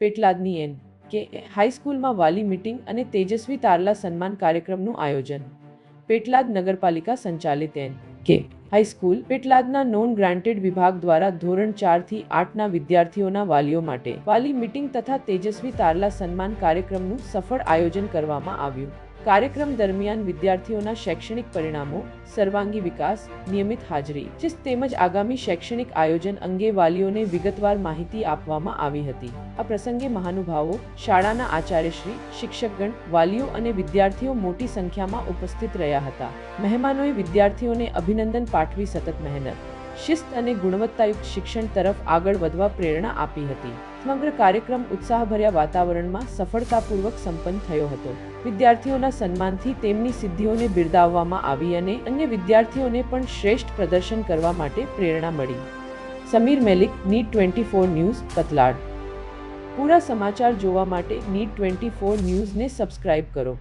પેટલાદની N કે હાઈસ્કૂલમાં વાલી meeting અને તેજસ્વી તારલા સન્માન કાર્યક્રમનું આયોજન. પેટલાદ નગરપાલિકા સંચાલિત એન કે હાઈસ્કૂલ પેટલાદના નોન ગ્રાન્ટેડ વિભાગ દ્વારા ધોરણ 4 થી 8ના વિદ્યાર્થીઓના વાલીઓ માટે વાલી મીટિંગ તથા તેજસ્વી તારલા સન્માન કાર્યક્રમનું સફળ આયોજન કરવામાં આવ્યું. કાર્યક્રમ દરમિયાન વિદ્યાર્થીઓના શૈક્ષણિક પરિણામો, સર્વાંગી વિકાસ, નિયમિત હાજરી તેમજ આગામી શૈક્ષણિક આયોજન અંગે વાલીઓને વિગતવાર માહિતી આપવામાં આવી હતી. આ પ્રસંગે મહાનુભાવો, શાળાના આચાર્યશ્રી, શિક્ષકગણ, વાલીઓ અને વિદ્યાર્થીઓ મોટી સંખ્યામાં ઉપસ્થિત રહ્યા હતા. મહેમાનોએ વિદ્યાર્થીઓને અભિનંદન પાઠવી સતત મહેનત, શિસ્ત અને ગુણવત્તાયુક્ત શિક્ષણ તરફ આગળ વધવા પ્રેરણા આપી હતી. સમગ્ર કાર્યક્રમ ઉત્સાહભર્યા વાતાવરણમાં સફળતાપૂર્વક સંપન્ન થયો હતો. વિદ્યાર્થીઓના સન્માનથી તેમની સિદ્ધિઓને બિરદાવવામાં આવી અને અન્ય વિદ્યાર્થીઓને પણ શ્રેષ્ઠ પ્રદર્શન કરવા માટે પ્રેરણા મળી. સમીર મેલિક, નીટ 24 ન્યૂઝ, કતલાડ. પૂરા સમાચાર જોવા માટે નીટ 24 ન્યૂઝને સબસ્ક્રાઇબ કરો.